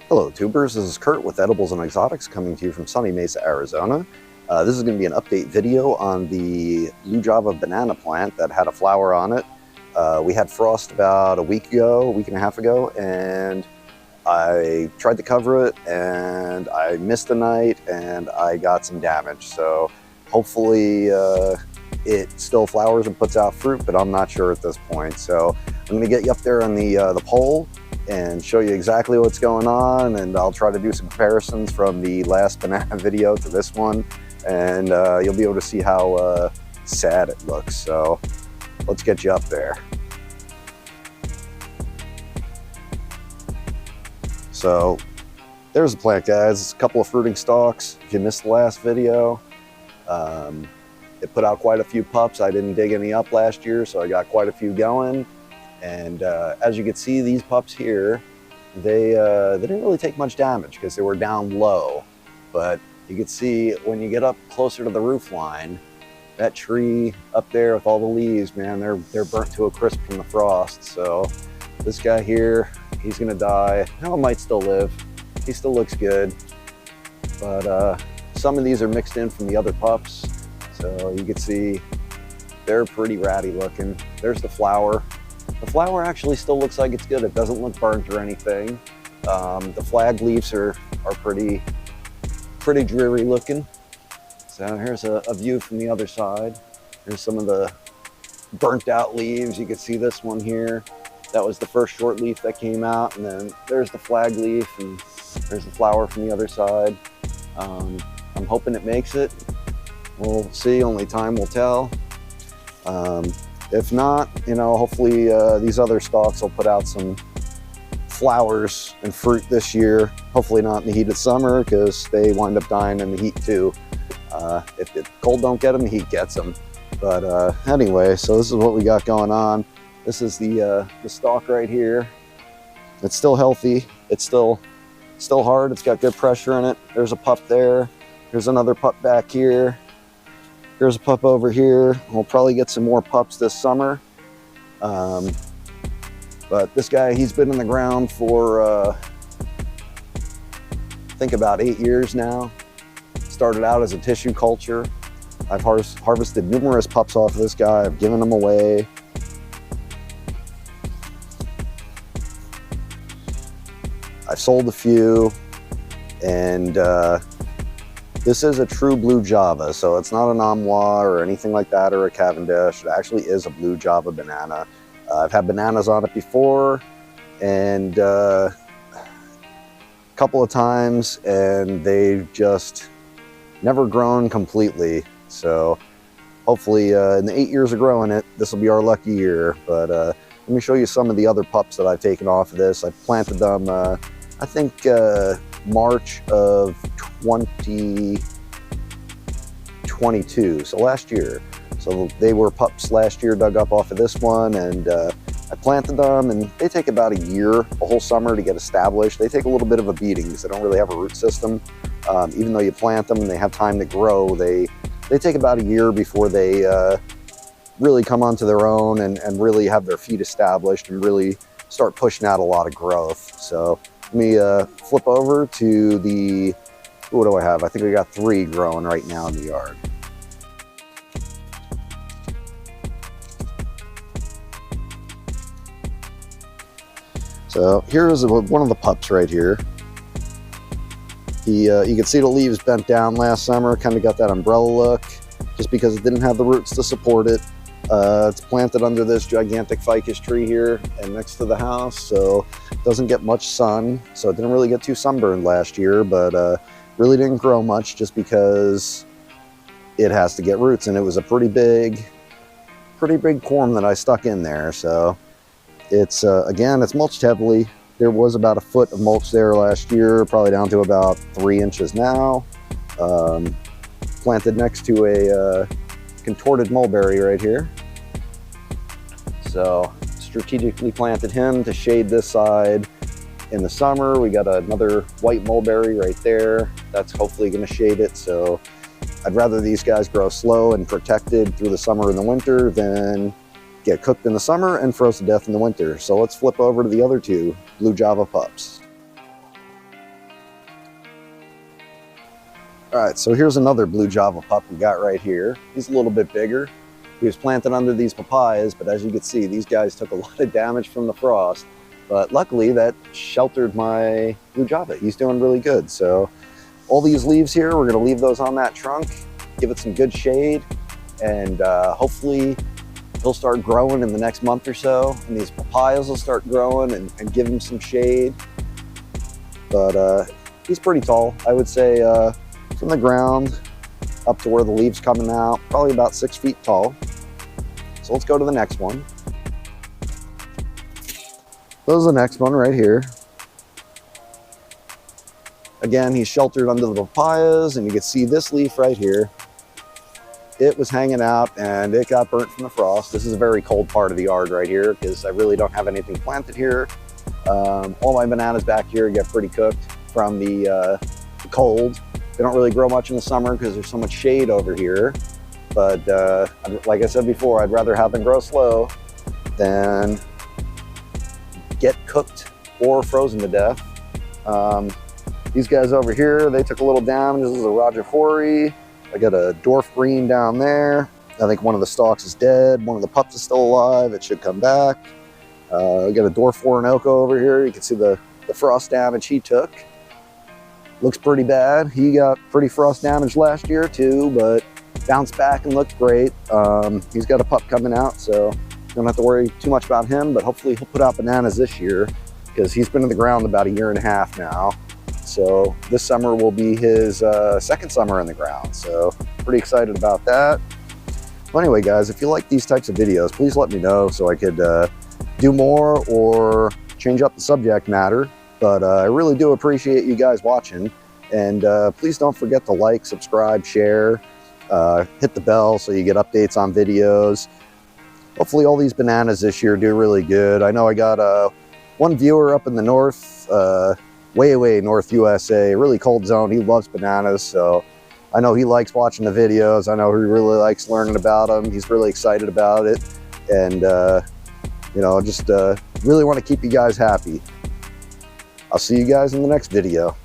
Hello tubers, this is Kurt with Edibles and Exotics coming to you from sunny Mesa, Arizona. This is going to be an update video on the blue java banana plant that had a flower on it. We had frost about a week and a half ago, and I tried to cover it and I missed a night and I got some damage. So hopefully it still flowers and puts out fruit, but I'm not sure at this point. So I'm going to get you up there on the pole and show you exactly what's going on, and I'll try to do some comparisons from the last banana video to this one, and you'll be able to see how sad it looks. So let's get you up there. So there's the plant, guys. It's a couple of fruiting stalks. If you missed the last video, it put out quite a few pups. I didn't dig any up last year, so I got quite a few going. And as you can see, these pups here, they didn't really take much damage because they were down low. But you can see when you get up closer to the roof line, that tree up there with all the leaves, man, they're burnt to a crisp from the frost. So this guy here, he's gonna die. Hell, might still live. He still looks good. But some of these are mixed in from the other pups. So you can see they're pretty ratty looking. There's the flower. The flower actually still looks like it's good. It doesn't look burnt or anything. The flag leaves are pretty dreary looking. So here's a view from the other side. Here's some of the burnt out leaves. You can see this one here. That was the first short leaf that came out, and then there's the flag leaf, and there's the flower from the other side. I'm hoping it makes it. We'll see, only time will tell. If not, you know, hopefully these other stalks will put out some flowers and fruit this year. Hopefully not in the heat of summer, because they wind up dying in the heat too. If the cold don't get them, the heat gets them. But anyway, so this is what we got going on. This is the stalk right here. It's still healthy. It's still hard. It's got good pressure in it. There's a pup there. There's another pup back here. Here's a pup over here. We'll probably get some more pups this summer. But this guy, he's been in the ground for, I think about 8 years now. Started out as a tissue culture. I've harvested numerous pups off of this guy. I've given them away. I've sold a few, and this is a true blue java, so it's not an amwa or anything like that, or a Cavendish. It actually is a blue java banana. I've had bananas on it before, and a couple of times, and they've just never grown completely. So hopefully in the 8 years of growing it, this will be our lucky year. But let me show you some of the other pups that I've taken off of this. I planted them, I think March of 2022, so last year. So they were pups last year, dug up off of this one, and I planted them, and they take about a year, a whole summer to get established. They take a little bit of a beating because they don't really have a root system. Even though you plant them and they have time to grow, they take about a year before they really come onto their own and really have their feet established and really start pushing out a lot of growth. So let me flip over to the, what do I have? I think we got 3 growing right now in the yard. So here's one of the pups right here. You can see the leaves bent down last summer, kind of got that umbrella look, just because it didn't have the roots to support it. It's planted under this gigantic ficus tree here and next to the house, so it doesn't get much sun. So it didn't really get too sunburned last year, but really didn't grow much just because it has to get roots, and it was a pretty big corm that I stuck in there. So it's again, it's mulched heavily. There was about a foot of mulch there last year, probably down to about 3 inches now. Planted next to a contorted mulberry right here. So strategically planted him to shade this side in the summer. We got another white mulberry right there. That's hopefully going to shade it. So I'd rather these guys grow slow and protected through the summer and the winter than get cooked in the summer and froze to death in the winter. So let's flip over to the other 2 blue java pups. All right, so here's another blue Java pup we got right here. He's a little bit bigger. He was planted under these papayas, but as you can see, these guys took a lot of damage from the frost. But luckily that sheltered my blue Java. He's doing really good. So all these leaves here, we're gonna leave those on that trunk, give it some good shade, and hopefully he'll start growing in the next month or so, and these papayas will start growing and give him some shade. But he's pretty tall. I would say from the ground up to where the leaves coming out, probably about 6 feet tall. So let's go to the next one. This is the next one right here. Again, he's sheltered under the papayas, and you can see this leaf right here. It was hanging out and it got burnt from the frost. This is a very cold part of the yard right here because I really don't have anything planted here. All my bananas back here get pretty cooked from the cold. They don't really grow much in the summer because there's so much shade over here. But like I said before, I'd rather have them grow slow than get cooked or frozen to death. These guys over here, they took a little damage. This is a Roger Horry. I got a dwarf green down there. I think one of the stalks is dead. One of the pups is still alive. It should come back. I got a dwarf Orinoco over here. You can see the frost damage he took. Looks pretty bad. He got pretty frost damage last year too, but bounced back and looked great. He's got a pup coming out, so don't have to worry too much about him, but hopefully he'll put out bananas this year because he's been in the ground about 1.5 years now. So this summer will be his second summer in the ground. So pretty excited about that. Well, anyway, guys, if you like these types of videos, please let me know so I could do more or change up the subject matter. But I really do appreciate you guys watching. And please don't forget to like, subscribe, share, hit the bell so you get updates on videos. Hopefully all these bananas this year do really good. I know I got one viewer up in the north, way north USA, really cold zone. He loves bananas, so I know he likes watching the videos. I know he really likes learning about them. He's really excited about it, and you know, just really want to keep you guys happy. I'll see you guys in the next video.